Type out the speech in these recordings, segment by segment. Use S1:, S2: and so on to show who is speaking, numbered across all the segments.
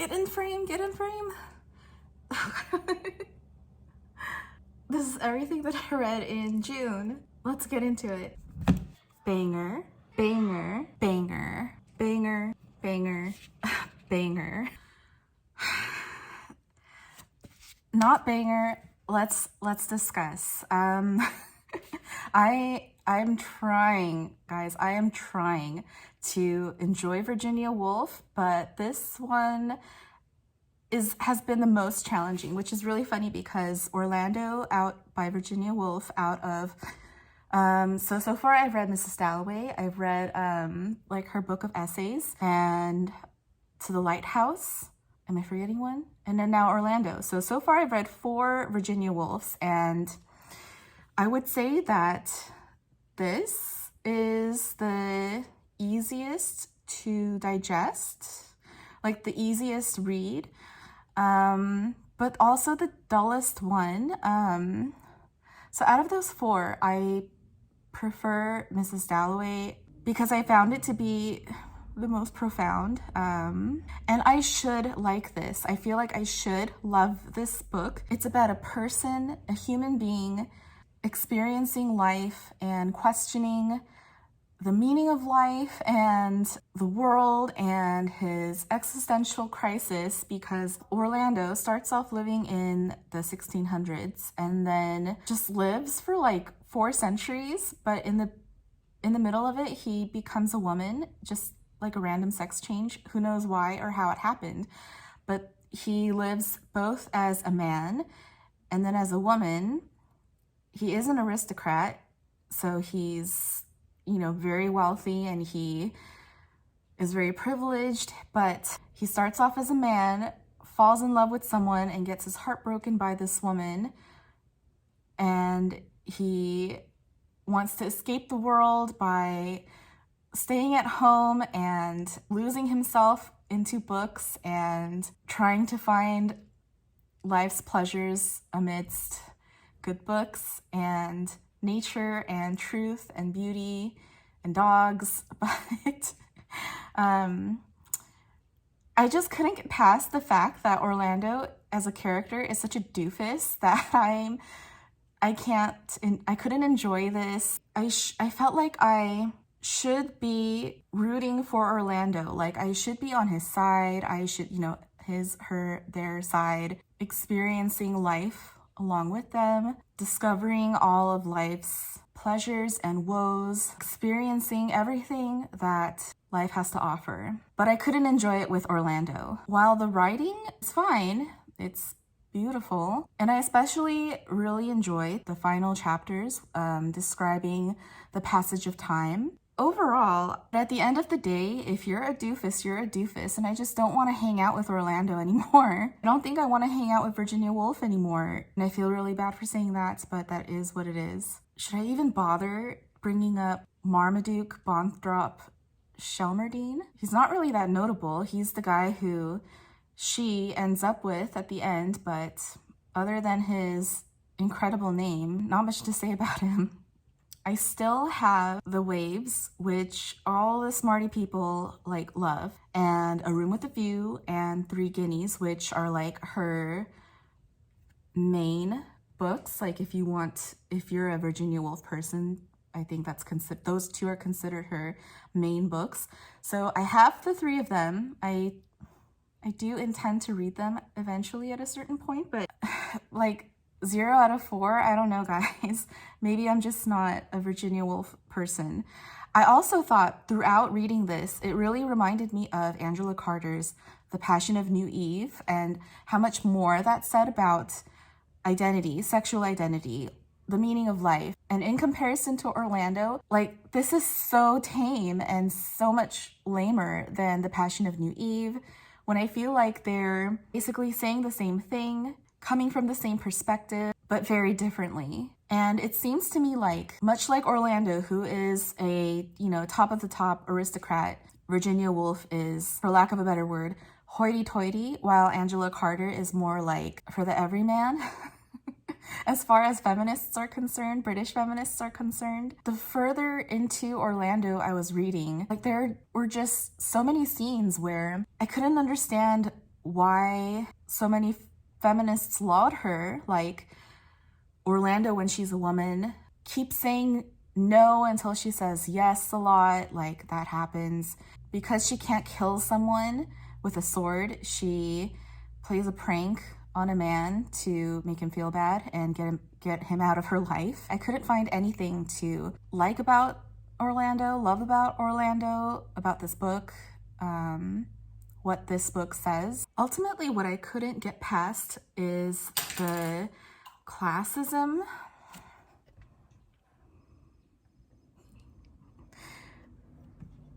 S1: Get in frame, get in frame. This is everything that I read in June. Let's get into it. Banger, banger, banger, banger, banger, banger. Not banger. Let's discuss. I'm trying, guys. I am trying to enjoy Virginia Woolf, but this one has been the most challenging, which is really funny because Orlando out by Virginia Woolf out of so far I've read Mrs. Dalloway. I've read like her book of essays and To the Lighthouse. Am I forgetting one? And then now Orlando. So far I've read 4 Virginia Woolfs, and I would say that this is the easiest to digest, like the easiest read, but also the dullest one. So out of those 4, I prefer Mrs. Dalloway because I found it to be the most profound, and I should like this. I feel like I should love this book. It's about a person, a human being, experiencing life and questioning the meaning of life and the world and his existential crisis, because Orlando starts off living in the 1600s and then just lives for like 4 centuries, but in the middle of it he becomes a woman, just like a random sex change. Who knows why or how it happened, but he lives both as a man and then as a woman. He is an aristocrat, so he's, you know, very wealthy and he is very privileged, but he starts off as a man, falls in love with someone and gets his heart broken by this woman, and he wants to escape the world by staying at home and losing himself into books and trying to find life's pleasures amidst good books and nature and truth and beauty and dogs. But I just couldn't get past the fact that Orlando as a character is such a doofus that I couldn't enjoy this. I felt like I should be rooting for Orlando. Like I should be on his side. I should, you know, their side, experiencing life along with them, discovering all of life's pleasures and woes, experiencing everything that life has to offer. But I couldn't enjoy it with Orlando. While the writing is fine, it's beautiful, and I especially really enjoyed the final chapters describing the passage of time. Overall, at the end of the day, if you're a doofus, you're a doofus, and I just don't want to hang out with Orlando anymore. I don't think I want to hang out with Virginia Woolf anymore, and I feel really bad for saying that, but that is what it is. Should I even bother bringing up Marmaduke Bonthrop Shelmerdine? He's not really that notable. He's the guy who she ends up with at the end, but other than his incredible name, not much to say about him. I still have The Waves, which all the smarty people like love, and A Room with a View and 3 Guineas, which are like her main books. Like if you're a Virginia Woolf person, I think those 2 are considered her main books. So I have the 3 of them. I do intend to read them eventually at a certain point, but like 0 out of 4, I don't know, guys. Maybe I'm just not a Virginia Woolf person. I also thought throughout reading this, it really reminded me of Angela Carter's The Passion of New Eve, and how much more that said about identity, sexual identity, the meaning of life. And in comparison to Orlando, like this is so tame and so much lamer than The Passion of New Eve, when I feel like they're basically saying the same thing, coming from the same perspective, but very differently. And it seems to me like, much like Orlando, who is a, you know, top of the top aristocrat, Virginia Woolf is, for lack of a better word, hoity-toity, while Angela Carter is more like for the everyman. As far as feminists are concerned, British feminists are concerned, the further into Orlando I was reading, like there were just so many scenes where I couldn't understand why so many feminists laud her, like Orlando when she's a woman, keeps saying no until she says yes a lot, like that happens. Because she can't kill someone with a sword, she plays a prank on a man to make him feel bad and get him out of her life. I couldn't find anything to like about Orlando, love about Orlando, about this book, what this book says. Ultimately, what I couldn't get past is the classism.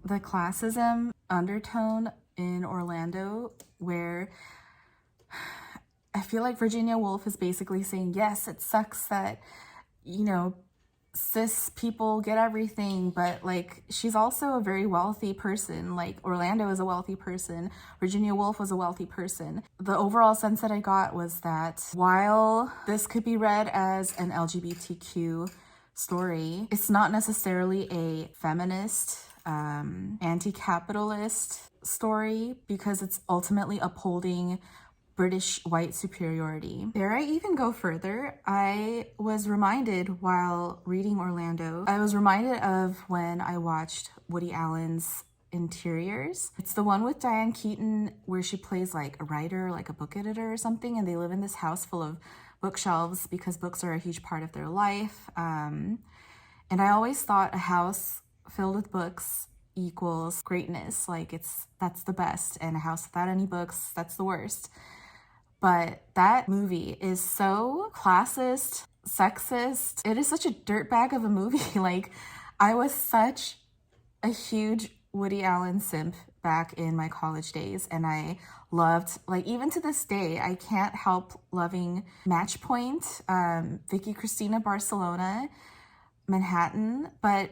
S1: The classism undertone in Orlando, where I feel like Virginia Woolf is basically saying, yes, it sucks that, you know, cis people get everything, but like she's also a very wealthy person. Like Orlando is a wealthy person. Virginia Woolf was a wealthy person. The overall sense that I got was that while this could be read as an LGBTQ story, it's not necessarily a feminist, anti-capitalist story, because it's ultimately upholding British white superiority. Dare I even go further? I was reminded while reading Orlando, I was reminded of when I watched Woody Allen's Interiors. It's the one with Diane Keaton where she plays like a writer, like a book editor or something, and they live in this house full of bookshelves because books are a huge part of their life. And I always thought a house filled with books equals greatness. Like that's the best, and a house without any books, that's the worst. But that movie is so classist, sexist. It is such a dirtbag of a movie. Like, I was such a huge Woody Allen simp back in my college days, and I loved, like, even to this day, I can't help loving Match Point, Vicky Cristina Barcelona, Manhattan. But,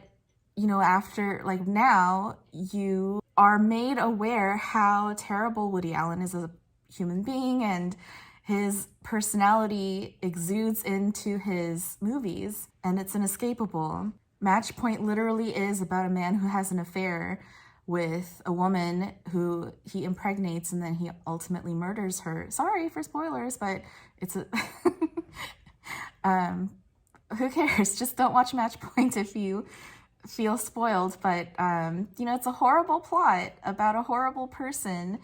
S1: you know, after, like, now you are made aware how terrible Woody Allen is as a human being, and his personality exudes into his movies, and it's inescapable. Match Point literally is about a man who has an affair with a woman who he impregnates, and then he ultimately murders her. Sorry for spoilers, but it's a who cares? Just don't watch Match Point if you feel spoiled. But you know, it's a horrible plot about a horrible person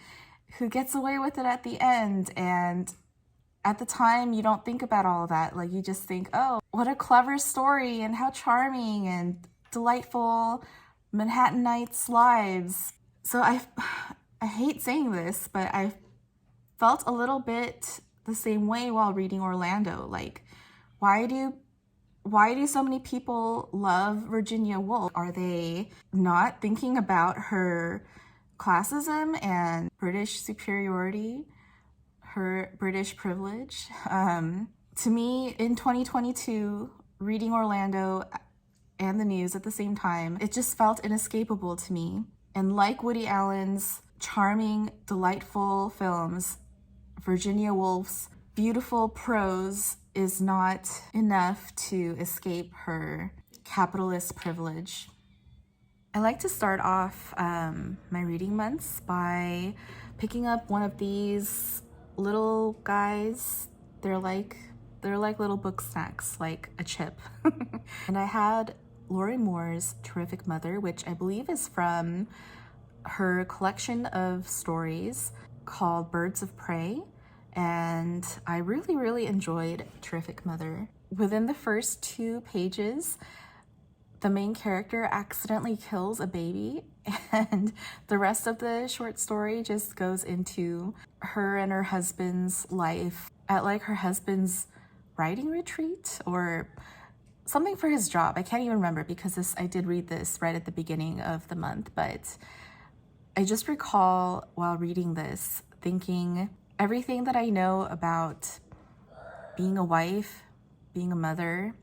S1: who gets away with it at the end. And at the time, you don't think about all that. Like, you just think, oh, what a clever story, and how charming and delightful Manhattanites' lives. So I hate saying this, but I felt a little bit the same way while reading Orlando. Like, why do so many people love Virginia Woolf? Are they not thinking about her classism and British superiority, her British privilege? To me, in 2022, reading Orlando and the news at the same time, it just felt inescapable to me. And like Woody Allen's charming, delightful films, Virginia Woolf's beautiful prose is not enough to escape her capitalist privilege. I like to start off my reading months by picking up one of these little guys. They're like little book snacks, like a chip. And I had Lorrie Moore's Terrific Mother, which I believe is from her collection of stories called Birds of Prey. And I really, really enjoyed Terrific Mother. Within the first 2 pages, the main character accidentally kills a baby, and the rest of the short story just goes into her and her husband's life at like her husband's writing retreat or something for his job. I can't even remember because I did read this right at the beginning of the month, but I just recall while reading this thinking everything that I know about being a wife, being a mother,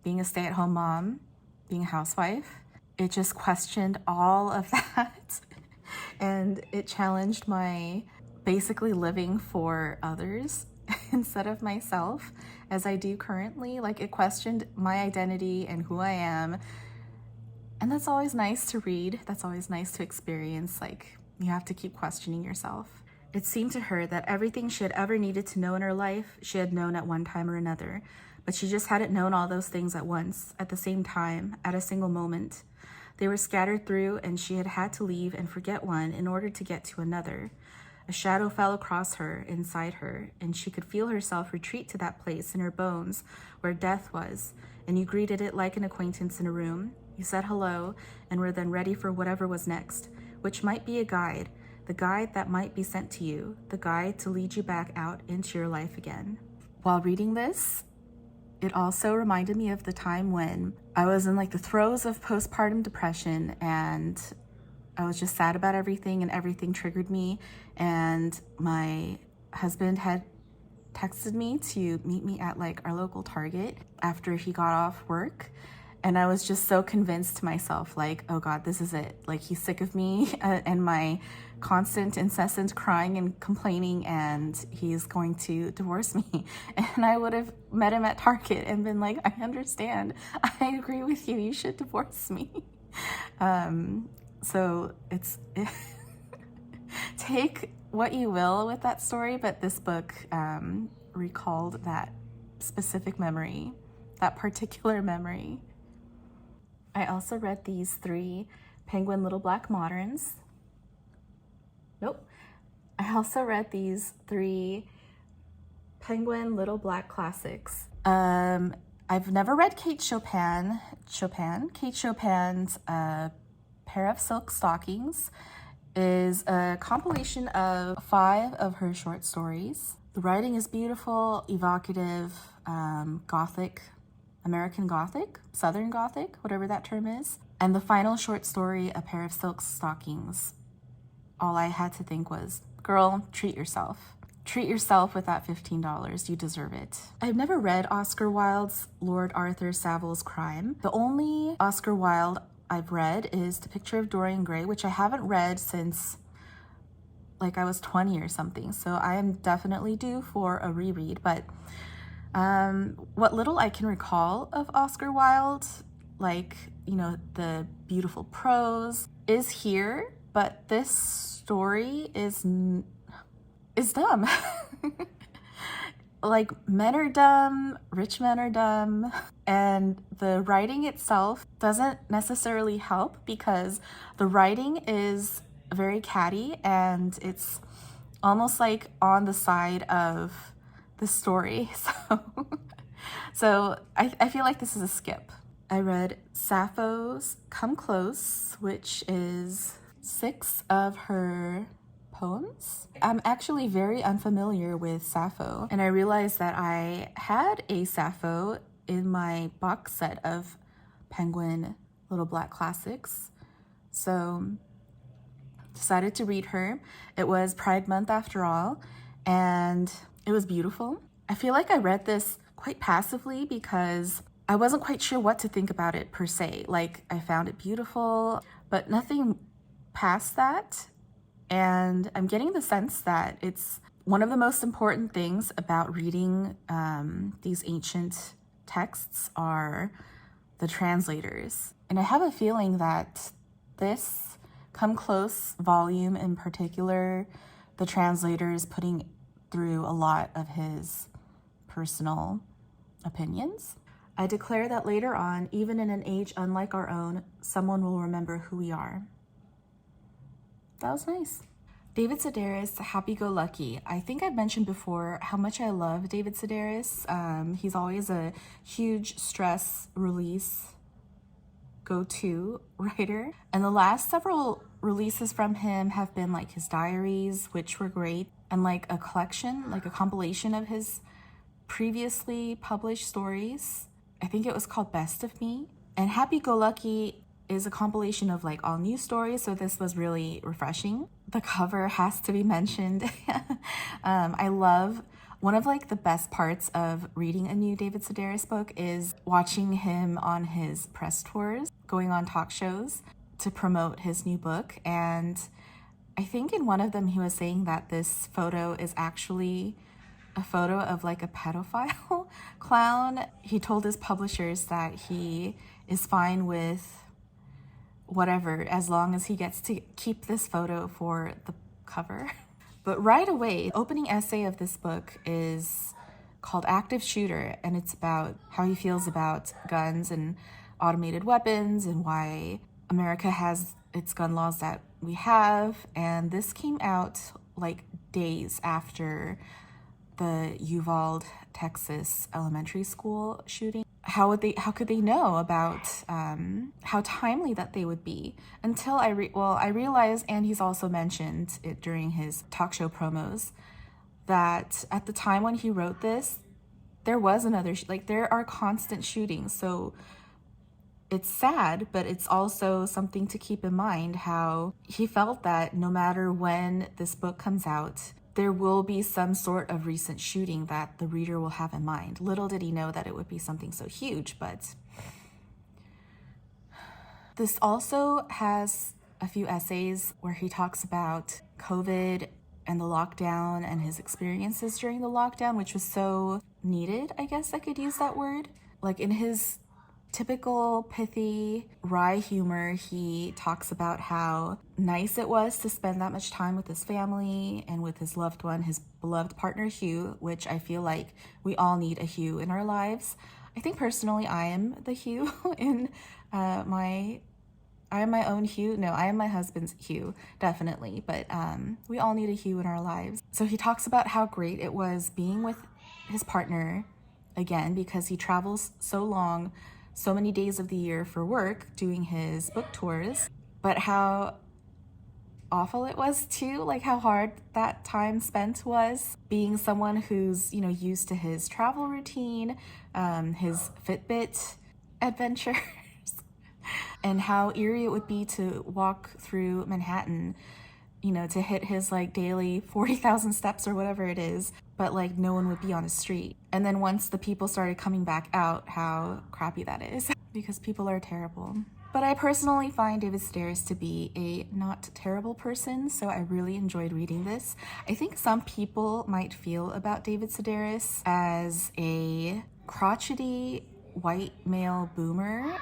S1: being a stay-at-home mom, being a housewife. It just questioned all of that. And it challenged my basically living for others instead of myself, as I do currently. Like, it questioned my identity and who I am. And that's always nice to read. That's always nice to experience. Like, you have to keep questioning yourself. It seemed to her that everything she had ever needed to know in her life, she had known at one time or another, but she just hadn't known all those things at once, at the same time, at a single moment. They were scattered through, and she had had to leave and forget one in order to get to another. A shadow fell across her, inside her, and she could feel herself retreat to that place in her bones where death was, and you greeted it like an acquaintance in a room. You said hello, and were then ready for whatever was next, which might be a guide, the guide that might be sent to you, the guide to lead you back out into your life again. While reading this, it also reminded me of the time when I was in like the throes of postpartum depression, and I was just sad about everything, and everything triggered me, and my husband had texted me to meet me at like our local Target after he got off work. And I was just so convinced to myself, like, oh God, this is it. Like, he's sick of me and my constant, incessant crying and complaining, and he's going to divorce me. And I would have met him at Target and been like, I understand. I agree with you. You should divorce me. So take what you will with that story, but this book recalled that specific memory, that particular memory. I also read these 3 Penguin Little Black Moderns. I also read these 3 Penguin Little Black Classics. I've never read Kate Chopin. Kate Chopin's Pair of Silk Stockings is a compilation of 5 of her short stories. The writing is beautiful, evocative, Gothic, American Gothic, Southern Gothic, whatever that term is. And the final short story, A Pair of Silk Stockings, all I had to think was, girl, treat yourself. Treat yourself with that $15. You deserve it. I've never read Oscar Wilde's Lord Arthur Savile's Crime. The only Oscar Wilde I've read is The Picture of Dorian Gray, which I haven't read since like I was 20 or something. So I am definitely due for a reread. But what little I can recall of Oscar Wilde, like, you know, the beautiful prose is here, but this story is dumb. Like, men are dumb, rich men are dumb, and the writing itself doesn't necessarily help because the writing is very catty and it's almost like on the side of the story. So I feel like this is a skip. I read Sappho's Come Close, which is 6 of her poems. I'm actually very unfamiliar with Sappho, and I realized that I had a Sappho in my box set of Penguin Little Black Classics. So decided to read her. It was Pride Month after all, and it was beautiful. I feel like I read this quite passively because I wasn't quite sure what to think about it per se. Like, I found it beautiful, but nothing past that. And I'm getting the sense that it's one of the most important things about reading these ancient texts are the translators. And I have a feeling that this Come Close volume in particular, the translator is putting through a lot of his personal opinions. I declare that later on, even in an age unlike our own, someone will remember who we are. That was nice. David Sedaris, Happy Go Lucky. I think I've mentioned before how much I love David Sedaris. He's always a huge stress release go-to writer. And the last several releases from him have been like his diaries, which were great, and like a collection, like a compilation of his previously published stories. I think it was called Best of Me. And Happy Go Lucky is a compilation of like all new stories, so this was really refreshing. The cover has to be mentioned. I love, one of like the best parts of reading a new David Sedaris book is watching him on his press tours, going on talk shows to promote his new book. And I think in one of them he was saying that this photo is actually a photo of like a pedophile clown. He told his publishers that he is fine with whatever, as long as he gets to keep this photo for the cover. But right away, the opening essay of this book is called Active Shooter, and it's about how he feels about guns and automated weapons and why America has its gun laws that we have. And this came out like days after the Uvalde, Texas elementary school shooting. How could they know about how timely that they would be? Until I realized, and he's also mentioned it during his talk show promos, that at the time when he wrote this, there was another, there are constant shootings. So it's sad, but it's also something to keep in mind, how he felt that no matter when this book comes out, there will be some sort of recent shooting that the reader will have in mind. Little did he know that it would be something so huge, but this also has a few essays where he talks about COVID and the lockdown and his experiences during the lockdown, which was so needed, I guess I could use that word. Like in his typical pithy, wry humor, he talks about how nice it was to spend that much time with his family and with his loved one, his beloved partner Hugh, which I feel like we all need a Hugh in our lives. I think personally I am the Hugh in I am my own Hugh. No, I am my husband's Hugh, definitely. But we all need a Hugh in our lives. So he talks about how great it was being with his partner again, because he travels so long, so many days of the year for work, doing his book tours, but how awful it was too, like how hard that time spent was, being someone who's, used to his travel routine, his Fitbit adventures, and how eerie it would be to walk through Manhattan, to hit his daily 40,000 steps or whatever it is, but no one would be on the street. And then once the people started coming back out, how crappy that is, because people are terrible. But I personally find David Sedaris to be a not terrible person, so I really enjoyed reading this. I think some people might feel about David Sedaris as a crotchety white male boomer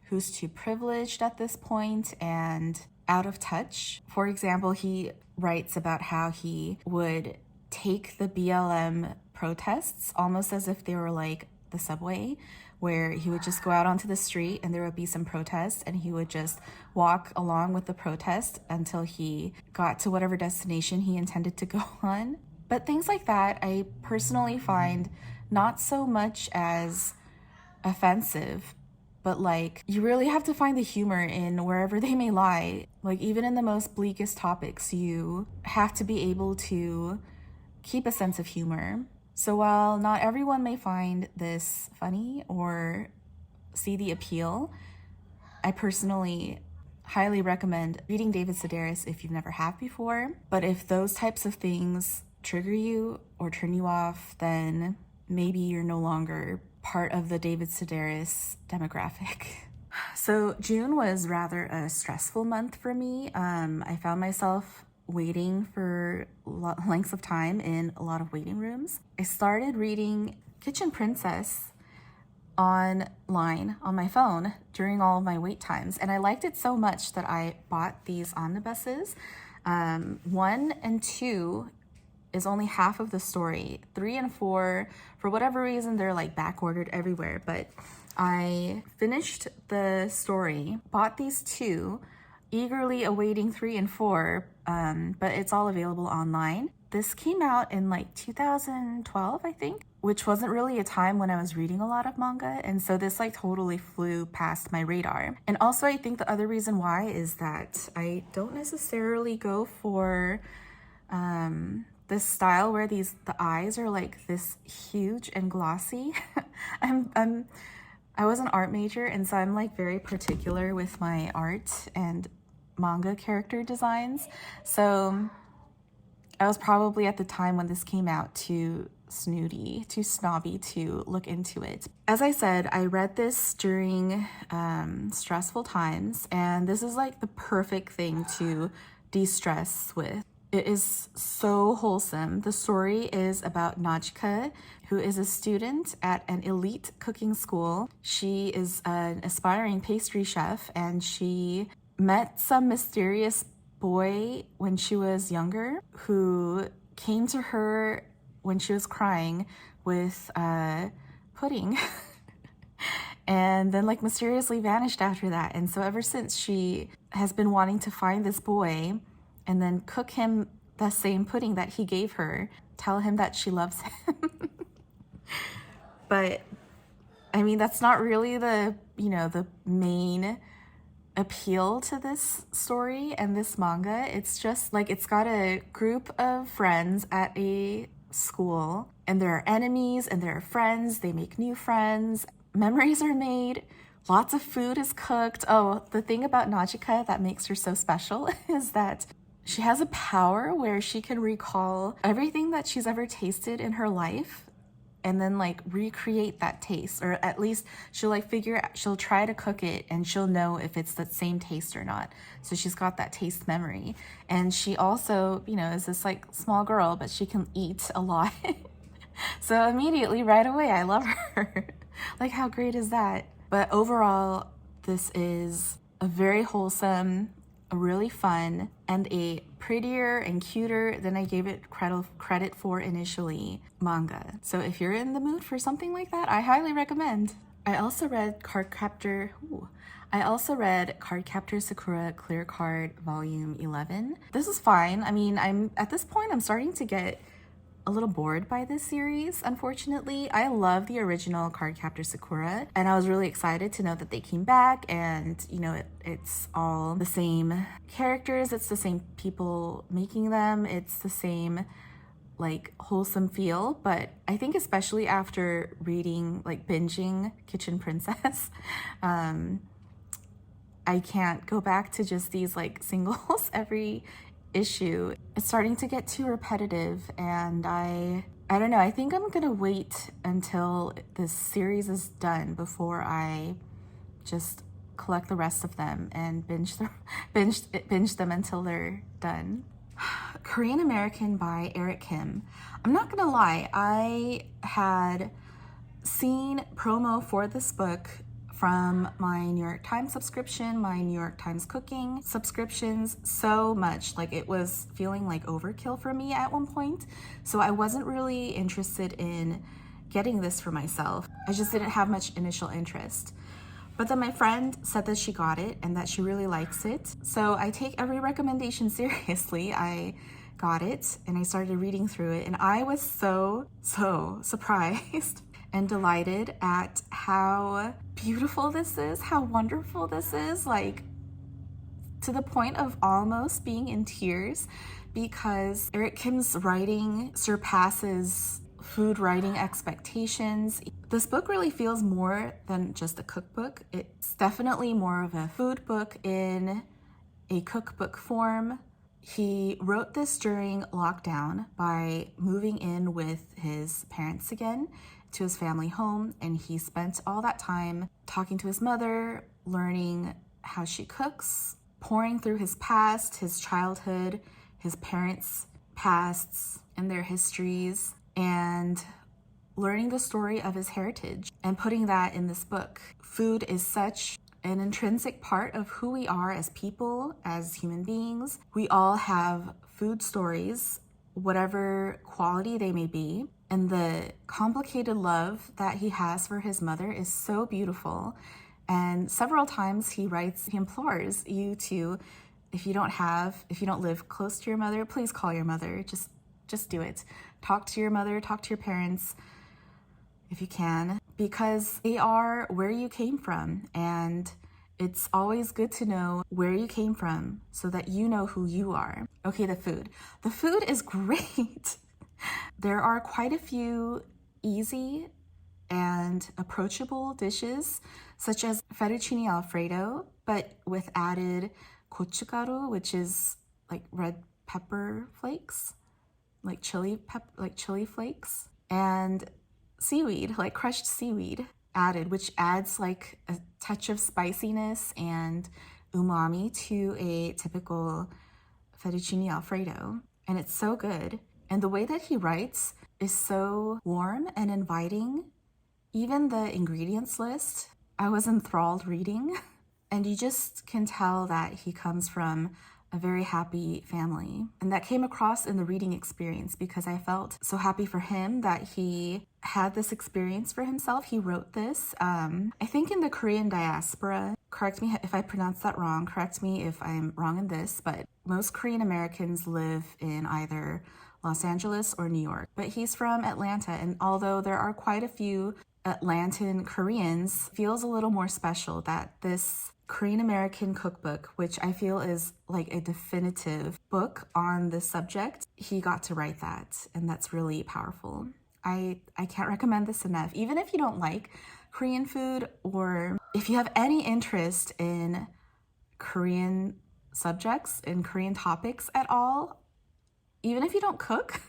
S1: who's too privileged at this point and out of touch. For example, he writes about how he would take the BLM protests almost as if they were like the subway, where he would just go out onto the street and there would be some protests and he would just walk along with the protest until he got to whatever destination he intended to go on. But things like that I personally find not so much as offensive, but you really have to find the humor in wherever they may lie. Even in the most bleakest topics, you have to be able to keep a sense of humor. So while not everyone may find this funny or see the appeal, I personally highly recommend reading David Sedaris if you've never have before. But if those types of things trigger you or turn you off, then maybe you're no longer part of the David Sedaris demographic. So June was rather a stressful month for me. I found myself waiting for lengths of time in a lot of waiting rooms. I started reading Kitchen Princess online on my phone during all of my wait times, and I liked it so much that I bought these omnibuses. 1 and 2 is only half of the story. 3 and 4, for whatever reason, they're back ordered everywhere, but I finished the story, bought these 2, eagerly awaiting 3 and 4, but it's all available online. This came out in 2012, I think, which wasn't really a time when I was reading a lot of manga, and so this totally flew past my radar. And also I think the other reason why is that I don't necessarily go for this style where the eyes are this huge and glossy. I was an art major, and so I'm very particular with my art and manga character designs. So I was probably at the time when this came out too snooty, too snobby to look into it. As I said, I read this during stressful times, and this is the perfect thing to de-stress with. It is so wholesome. The story is about Najika, who is a student at an elite cooking school. She is an aspiring pastry chef, and she met some mysterious boy when she was younger who came to her when she was crying with pudding and then like mysteriously vanished after that. And so ever since, she has been wanting to find this boy and then cook him the same pudding that he gave her, tell him that she loves him. But I mean, that's not really the, you know, the main appeal to this story and this manga. It's just like, it's got a group of friends at a school, and there are enemies and there are friends. They make new friends. Memories are made. Lots of food is cooked. Oh, the thing about Najika that makes her so special is that she has a power where she can recall everything that she's ever tasted in her life and then like recreate that taste, or at least she'll like she'll try to cook it and she'll know if it's the same taste or not. So she's got that taste memory. And she also, you know, is this like small girl, but she can eat a lot. So immediately right away, I love her. Like, how great is that? But overall, this is a very wholesome, a really fun, and a prettier and cuter than I gave it credit for initially manga. So if you're in the mood for something like that, I highly recommend. I also read Cardcaptor Sakura Clear Card Volume 11. This is fine. I mean, at this point, I'm starting to get a little bored by this series, unfortunately. I love the original Cardcaptor Sakura, and I was really excited to know that they came back, and you know, it's all the same characters, it's the same people making them, it's the same like wholesome feel. But I think especially after reading, like binging Kitchen Princess, I can't go back to just these like singles every issue. It's starting to get too repetitive, and I don't know, I think I'm gonna wait until this series is done before I just collect the rest of them and binge them until they're done. Korean American by Eric Kim. I'm not gonna lie, I had seen promo for this book from my New York Times subscription, my New York Times cooking subscriptions, so much. Like, it was feeling like overkill for me at one point. So I wasn't really interested in getting this for myself. I just didn't have much initial interest. But then my friend said that she got it and that she really likes it. So I take every recommendation seriously. I got it and I started reading through it, and I was so surprised and delighted at how beautiful this is, how wonderful this is, like to the point of almost being in tears, because Eric Kim's writing surpasses food writing expectations. This book really feels more than just a cookbook. It's definitely more of a food book in a cookbook form. He wrote this during lockdown by moving in with his parents again to his family home, and he spent all that time talking to his mother, learning how she cooks, pouring through his past, his childhood, his parents' pasts and their histories, and learning the story of his heritage and putting that in this book. Food is such an intrinsic part of who we are as people, as human beings. We all have food stories, whatever quality they may be. And the complicated love that he has for his mother is so beautiful. And several times he implores you to, if you don't live close to your mother, please call your mother. Just do it. Talk to your mother, talk to your parents if you can, because they are where you came from. And it's always good to know where you came from so that you know who you are. Okay, the food. The food is great. There are quite a few easy and approachable dishes, such as fettuccine alfredo, but with added gochugaru, which is like red pepper flakes, like chili flakes, and seaweed, like crushed seaweed added, which adds like a touch of spiciness and umami to a typical fettuccine alfredo. And it's so good. And the way that he writes is so warm and inviting. Even the ingredients list, I was enthralled reading. And you just can tell that he comes from a very happy family. And that came across in the reading experience because I felt so happy for him that he had this experience for himself. He wrote this. I think in the Korean diaspora, correct me if I pronounce that wrong, correct me if I'm wrong in this, but most Korean Americans live in either Los Angeles or New York. But he's from Atlanta, and although there are quite a few Atlantan Koreans, feels a little more special that this Korean American cookbook, which I feel is like a definitive book on this subject, he got to write that, and that's really powerful. I can't recommend this enough. Even if you don't like Korean food, or if you have any interest in Korean subjects and Korean topics at all, even if you don't cook,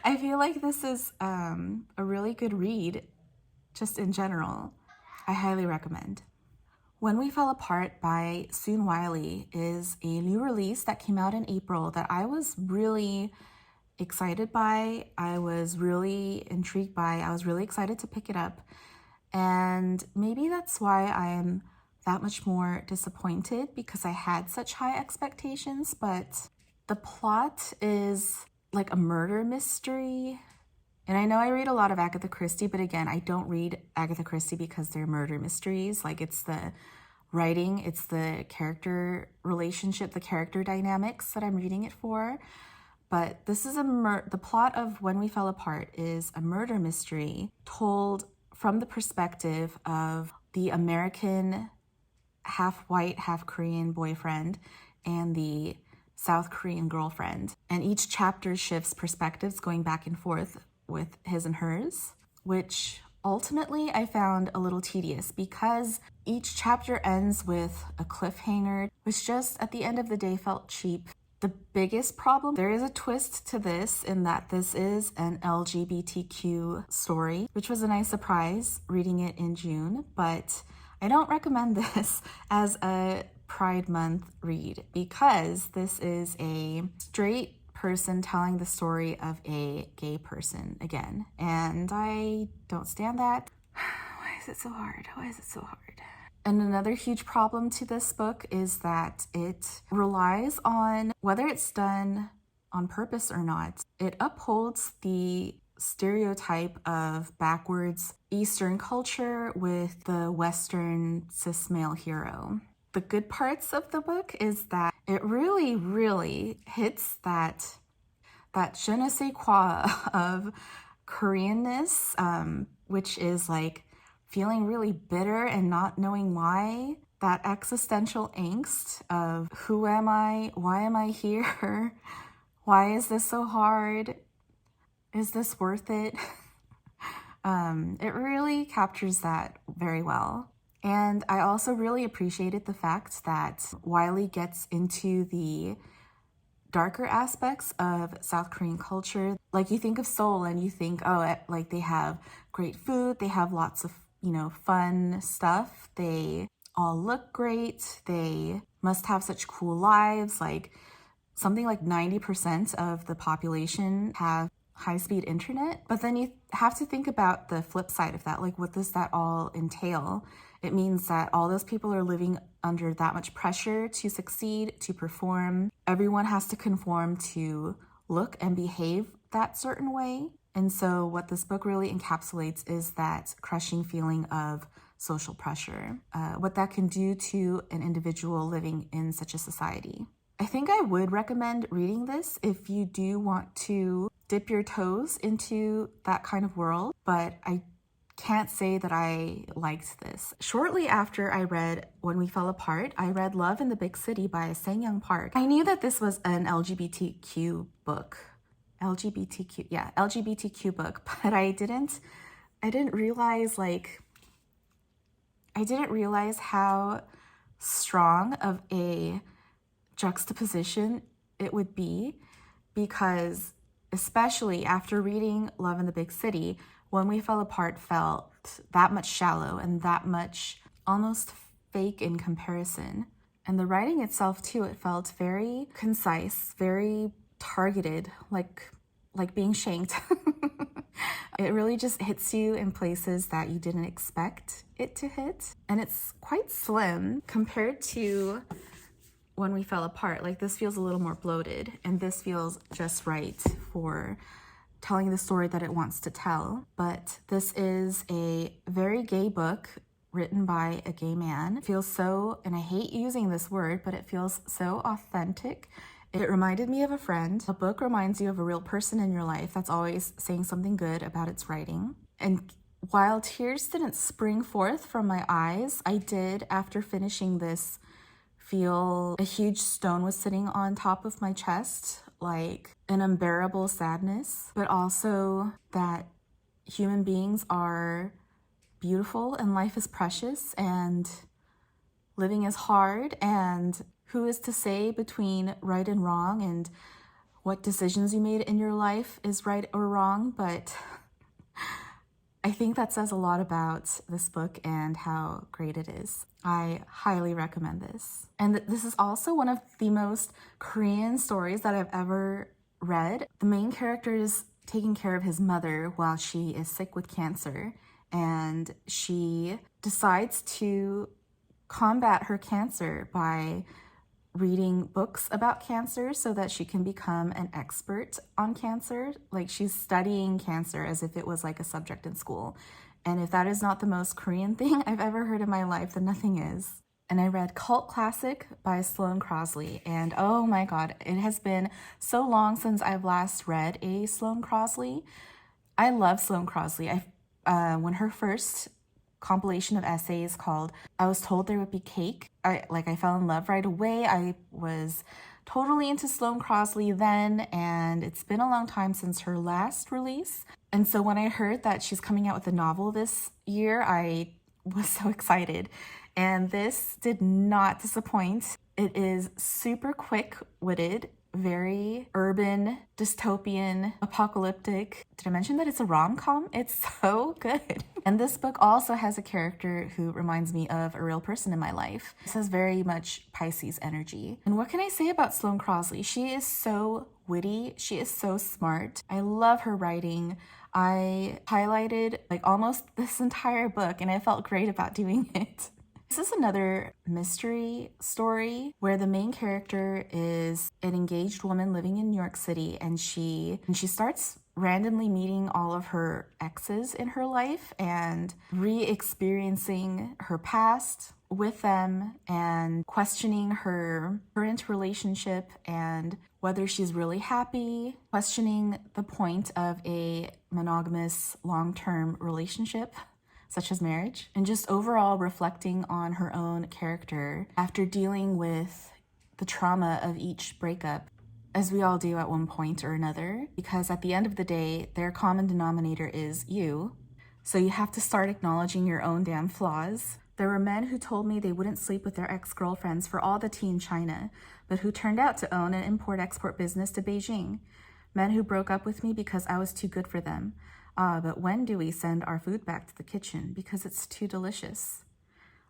S1: I feel like this is a really good read just in general. I highly recommend. When We Fell Apart by Soon Wiley is a new release that came out in April that I was really excited by. I was really intrigued by. I was really excited to pick it up. And maybe that's why I am that much more disappointed, because I had such high expectations, but the plot is like a murder mystery. And I know I read a lot of Agatha Christie, but again, I don't read Agatha Christie because they're murder mysteries. Like, it's the writing, it's the character relationship, the character dynamics that I'm reading it for. But this is the plot of When We Fell Apart is a murder mystery told from the perspective of the American half white, half Korean boyfriend and the South Korean girlfriend. And each chapter shifts perspectives going back and forth with his and hers, which ultimately I found a little tedious because each chapter ends with a cliffhanger, which just at the end of the day felt cheap. The biggest problem, there is a twist to this in that this is an LGBTQ story, which was a nice surprise reading it in June, but I don't recommend this as a Pride Month read because this is a straight person telling the story of a gay person again, and I don't stand that. Why is it so hard? Why is it so hard? And another huge problem to this book is that it relies on, whether it's done on purpose or not, it upholds the stereotype of backwards Eastern culture with the Western cis male hero. The good parts of the book is that it really, really hits that je ne sais quoi of Koreanness, which is like feeling really bitter and not knowing why. That existential angst of who am I? Why am I here? Why is this so hard? Is this worth it? It really captures that very well. And I also really appreciated the fact that Wiley gets into the darker aspects of South Korean culture. Like, you think of Seoul and you think, oh, like they have great food, they have lots of, fun stuff. They all look great. They must have such cool lives. Like, something like 90% of the population have high-speed internet. But then you have to think about the flip side of that. Like, what does that all entail? It means that all those people are living under that much pressure to succeed, to perform. Everyone has to conform to look and behave that certain way. And so what this book really encapsulates is that crushing feeling of social pressure, what that can do to an individual living in such a society. I think I would recommend reading this if you do want to dip your toes into that kind of world, but I can't say that I liked this. Shortly after I read When We Fell Apart, I read Love in the Big City by Sang-young Park. I knew that this was an LGBTQ book. LGBTQ book, but I didn't realize how strong of a juxtaposition it would be, because especially after reading Love in the Big City, When We Fell Apart felt that much shallow and that much almost fake in comparison. And the writing itself too, it felt very concise, very targeted, like being shanked. It really just hits you in places that you didn't expect it to hit. And it's quite slim compared to When We Fell Apart. Like, this feels a little more bloated, and this feels just right for telling the story that it wants to tell. But this is a very gay book written by a gay man. It feels so, and I hate using this word, but it feels so authentic. It reminded me of a friend. A book reminds you of a real person in your life that's always saying something good about its writing. And while tears didn't spring forth from my eyes, I did, after finishing this, feel a huge stone was sitting on top of my chest, like an unbearable sadness, but also that human beings are beautiful and life is precious and living is hard, and who is to say between right and wrong and what decisions you made in your life is right or wrong. But I think that says a lot about this book and how great it is. I highly recommend this. And this is also one of the most Korean stories that I've ever read. The main character is taking care of his mother while she is sick with cancer, and she decides to combat her cancer by reading books about cancer so that she can become an expert on cancer. Like, she's studying cancer as if it was like a subject in school. And if that is not the most Korean thing I've ever heard in my life, then nothing is. And I read Cult Classic by Sloane Crosley. And oh my God, it has been so long since I've last read a Sloane Crosley. I love Sloane Crosley. When her first compilation of essays called I Was Told There Would Be Cake, I fell in love right away. I was totally into Sloane Crosley then, and it's been a long time since her last release. And so when I heard that she's coming out with a novel this year, I was so excited. And this did not disappoint. It is super quick-witted, very urban, dystopian, apocalyptic. Did I mention that it's a rom-com? It's so good. And this book also has a character who reminds me of a real person in my life. This has very much Pisces energy. And what can I say about Sloane Crosley? She is so witty. She is so smart. I love her writing. I highlighted almost this entire book, and I felt great about doing it. This is another mystery story where the main character is an engaged woman living in New York City, and she starts randomly meeting all of her exes in her life and re-experiencing her past with them and questioning her current relationship and whether she's really happy, questioning the point of a monogamous long-term relationship such as marriage, and just overall reflecting on her own character after dealing with the trauma of each breakup, as we all do at one point or another, because at the end of the day, their common denominator is you. So you have to start acknowledging your own damn flaws. There were men who told me they wouldn't sleep with their ex-girlfriends for all the tea in China, but who turned out to own an import-export business to Beijing. Men who broke up with me because I was too good for them. But when do we send our food back to the kitchen? Because it's too delicious.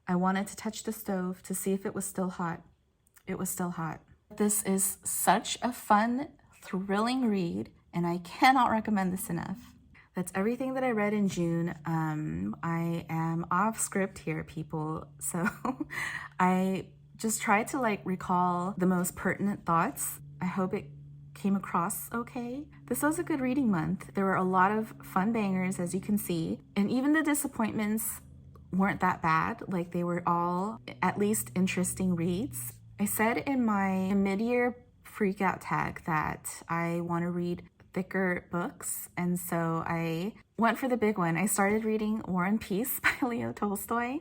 S1: I wanted to touch the stove to see if it was still hot. It was still hot. This is such a fun, thrilling read, and I cannot recommend this enough. That's everything that I read in June. I am off script here, people. So I just tried to recall the most pertinent thoughts. I hope it came across okay. This was a good reading month. There were a lot of fun bangers, as you can see, and even the disappointments weren't that bad. They were all at least interesting reads. I said in my mid-year freakout tag that I want to read thicker books, and so I went for the big one. I started reading War and Peace by Leo Tolstoy,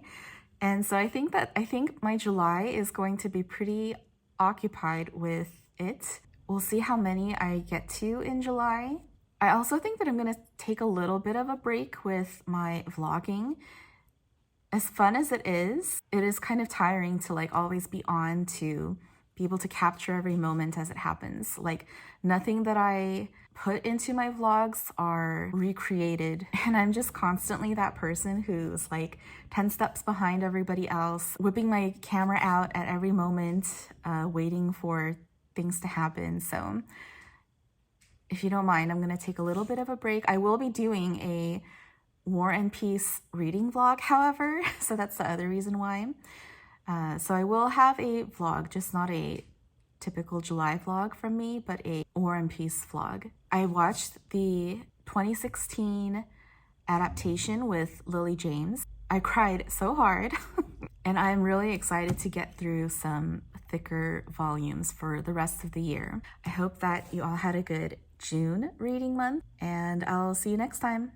S1: and so I think my July is going to be pretty occupied with it. We'll see how many I get to in July. I also think that I'm going to take a little bit of a break with my vlogging. As fun as it is kind of tiring to always be on to be able to capture every moment as it happens. Nothing that I put into my vlogs are recreated, and I'm just constantly that person who's 10 steps behind everybody else, whipping my camera out at every moment, waiting for things to happen. So if you don't mind, I'm going to take a little bit of a break. I will be doing a War and Peace reading vlog, however, so that's the other reason why. So I will have a vlog, just not a typical July vlog from me, but a War and Peace vlog. I watched the 2016 adaptation with Lily James. I cried so hard and I'm really excited to get through some thicker volumes for the rest of the year. I hope that you all had a good June reading month, and I'll see you next time.